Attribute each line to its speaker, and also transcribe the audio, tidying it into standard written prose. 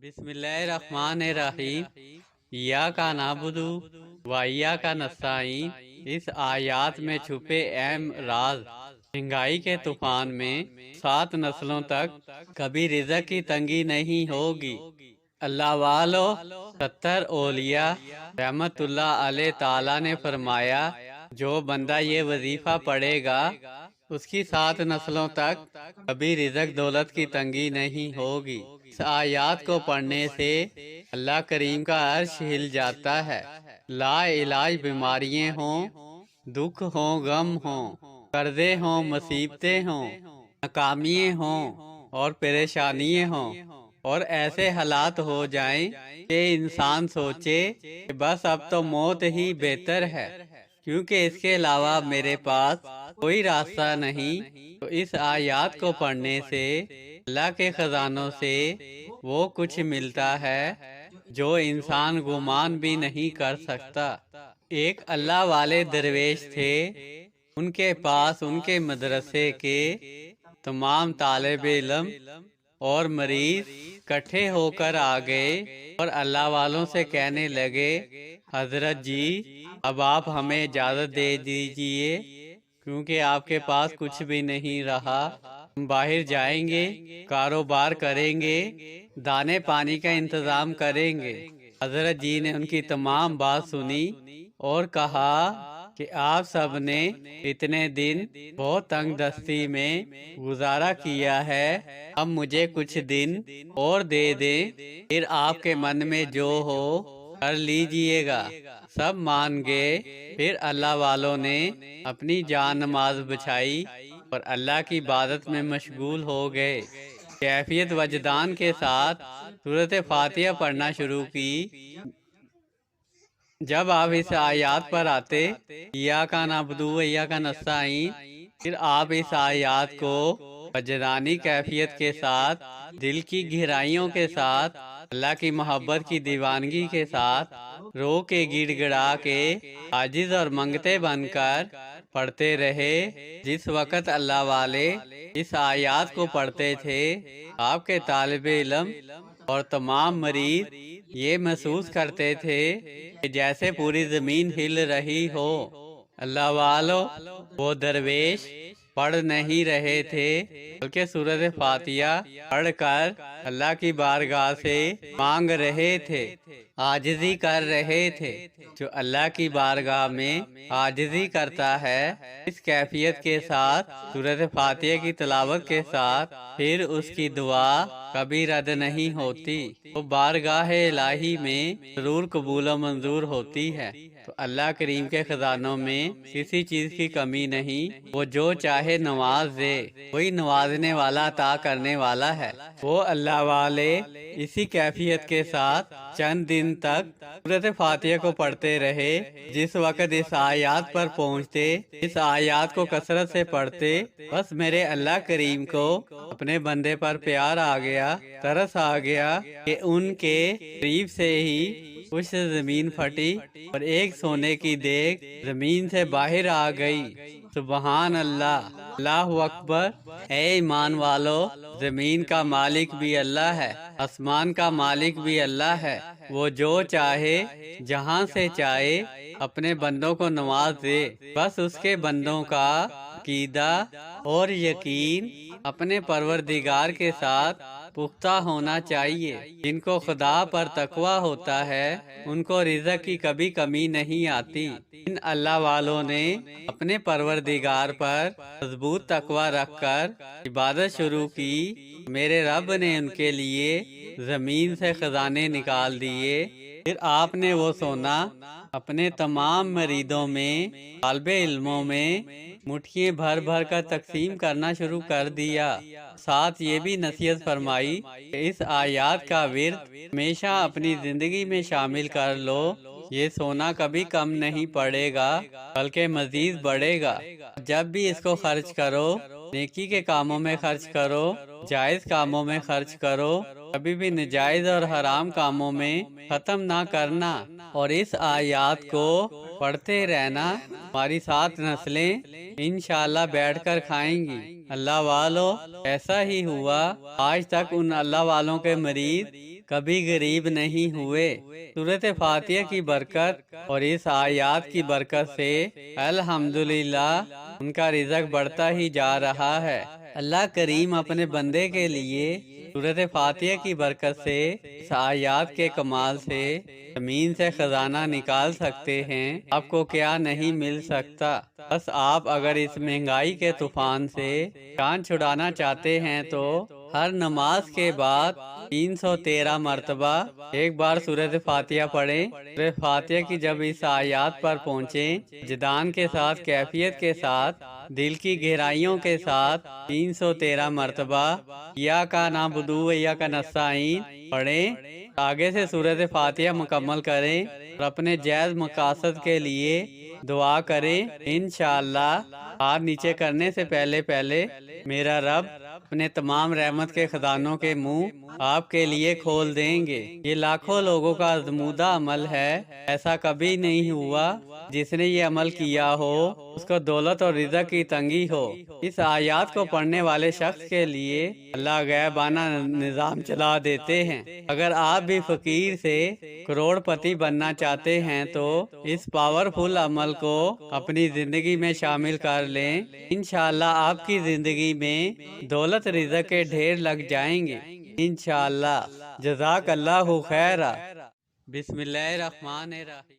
Speaker 1: بسم اللہ الرحمن الرحیم۔ ایاک نعبد و ایاک نستعین۔ اس آیات میں چھپے اہم راز مہنگائی کے طوفان میں 7 نسلوں تک کبھی رزق کی تنگی نہیں ہوگی۔ اللہ والو 70 اولیاء رحمت اللہ علیہ تعالیٰ نے فرمایا جو بندہ یہ وظیفہ پڑھے گا اس کی 7 نسلوں تک کبھی رزق دولت کی تنگی نہیں ہوگی۔ اس آیات کو پڑھنے سے اللہ کریم کا عرش ہل جاتا ہے۔ لا علاج بیماریاں ہوں، دکھ ہوں، غم ہوں، قرضے ہوں، مصیبتیں ہوں، ناکامیاں ہوں اور پریشانیاں ہوں، اور ایسے حالات ہو جائیں کہ انسان سوچے کہ بس اب تو موت ہی بہتر ہے کیونکہ اس کے علاوہ میرے پاس کوئی راستہ نہیں، تو اس آیات کو پڑھنے سے اللہ کے خزانوں سے وہ کچھ ملتا ہے جو انسان گمان بھی نہیں کر سکتا۔ ایک اللہ والے درویش تھے، ان کے پاس ان کے مدرسے کے تمام طالب علم اور مریض اکٹھے ہو کر آ گئے اور اللہ والوں سے کہنے لگے، حضرت جی اب آپ ہمیں اجازت دے دیجئے کیونکہ آپ کے پاس کچھ بھی نہیں رہا، ہم باہر جائیں گے، کاروبار کریں گے، دانے پانی کا انتظام کریں گے۔ حضرت جی نے ان کی تمام بات سنی اور کہا کہ آپ سب نے اتنے دن بہت تنگ دستی میں گزارا کیا ہے، اب مجھے کچھ دن اور دے دیں، پھر آپ کے من میں جو ہو کر لیجئے گا۔ سب مان گئے۔ پھر اللہ والوں نے اپنی جان نماز بچھائی اور اللہ کی عبادت میں مشغول ہو گئے۔ کیفیت وجدان کے ساتھ سورۃ فاتحہ پڑھنا شروع کی۔ جب آپ اس آیات پر آتے ایاک نعبد و ایاک نستعین، پھر آپ اس آیات کو وجدانی کیفیت کے ساتھ، دل کی گہرائیوں کے ساتھ، اللہ کی محبت کی دیوانگی کے ساتھ، رو کے گڑ گڑا کے، عاجز اور منگتے بن کر پڑھتے رہے۔ جس وقت اللہ والے اس آیات کو پڑھتے تھے، آپ کے طالب علم اور تمام مریض یہ محسوس کرتے تھے کہ جیسے پوری زمین ہل رہی ہو۔ اللہ والو وہ درویش پڑھ نہیں رہے تھے بلکہ سورۃ فاتحہ پڑھ کر اللہ کی بارگاہ سے مانگ رہے تھے، عاجزی کر رہے تھے۔ جو اللہ کی بارگاہ میں عاجزی کرتا ہے اس کیفیت کے ساتھ سورۃ فاتحہ کی تلاوت کے ساتھ، پھر اس کی دعا کبھی رد نہیں ہوتی، وہ بارگاہ الہی میں ضرور قبول و منظور ہوتی ہے۔ تو اللہ کریم کے خزانوں میں کسی چیز کی کمی نہیں، وہ جو چاہے نواز دے، وہی نوازنے والا عطا کرنے والا ہے۔ وہ اللہ والے اسی کیفیت کے ساتھ چند دن تک سورۃ فاتحہ کو پڑھتے رہے۔ جس وقت اس آیات پر پہنچتے، اس آیات کو کثرت سے پڑھتے، بس میرے اللہ کریم کو اپنے بندے پر پیار آ گیا، ترس آ گیا کہ ان کے قریب سے ہی کچھ زمین پھٹی اور ایک سونے کی دیگ زمین سے باہر آ گئی۔ سبحان اللہ، اللہ اکبر۔ اے ایمان والو، زمین کا مالک بھی اللہ ہے، آسمان کا مالک بھی اللہ ہے۔ وہ جو چاہے جہاں سے چاہے اپنے بندوں کو نواز دے، بس اس کے بندوں کا عقیدہ اور یقین اپنے پروردگار کے ساتھ پختہ ہونا چاہیے۔ جن کو خدا پر تقوی ہوتا ہے ان کو رزق کی کبھی کمی نہیں آتی۔ ان اللہ والوں نے اپنے پروردگار پر مضبوط تقوی رکھ کر عبادت شروع کی، میرے رب نے ان کے لیے زمین سے خزانے نکال دیے۔ پھر آپ نے وہ سونا اپنے تمام مریدوں میں، طالب علموں میں مٹھیاں بھر بھر کر تقسیم کرنا شروع کر دیا۔ ساتھ یہ بھی نصیحت فرمائی کہ اس آیات کا ورد ہمیشہ اپنی زندگی میں شامل کر لو، یہ سونا کبھی کم نہیں پڑے گا بلکہ مزید بڑھے گا۔ جب بھی اس کو خرچ کرو، نیکی کے کاموں میں خرچ کرو، جائز کاموں میں خرچ کرو، کبھی بھی نجائز اور حرام کاموں میں ختم نہ کرنا، اور اس آیات کو پڑھتے رہنا۔ ہماری 7 نسلیں انشاءاللہ بیٹھ کر کھائیں گی۔ اللہ والو ایسا ہی ہوا، آج تک ان اللہ والوں کے مریض کبھی غریب نہیں ہوئے۔ سورۃ فاتحہ کی برکت اور اس آیات کی برکت سے الحمدللہ ان کا رزق بڑھتا ہی جا رہا ہے۔ اللہ کریم اپنے بندے کے لیے سورۃ فاتحہ کی برکت سے، اس آیات کے کمال سے زمین سے خزانہ نکال سکتے ہیں۔ آپ کو کیا نہیں مل سکتا؟ بس آپ اگر اس مہنگائی کے طوفان سے جان چھڑانا چاہتے ہیں تو ہر نماز کے بعد 313 مرتبہ ایک بار سورۃ فاتحہ پڑھیں۔ سورۃ فاتحہ کی جب اس آیات پر پہنچیں، جدان کے ساتھ، کیفیت کے ساتھ، دل کی گہرائیوں کے ساتھ 313 مرتبہ ایاک نعبد و ایاک نستعین پڑھیں، آگے سے سورۃ فاتحہ مکمل کریں اور اپنے جائز مقاصد کے لیے دعا کریں۔ انشاءاللہ ہاتھ نیچے کرنے سے پہلے میرا رب اپنے تمام رحمت کے خزانوں کے منہ آپ کے لیے کھول دیں گے۔ یہ لاکھوں لوگوں کا آزمودہ عمل ہے، ایسا کبھی نہیں ہوا جس نے یہ عمل کیا ہو اس کو دولت اور رزق کی تنگی ہو۔ اس آیات کو پڑھنے والے شخص کے لیے اللہ غیبانہ نظام چلا دیتے ہیں۔ اگر آپ بھی فقیر سے کروڑ پتی بننا چاہتے ہیں تو اس پاورفل عمل کو اپنی زندگی میں شامل کر لیں، انشاءاللہ آپ کی زندگی میں دولت رزق کے ڈھیر لگ جائیں گے انشاءاللہ۔ جزاک اللہ خیرہ۔ بسم اللہ الرحمن الرحیم۔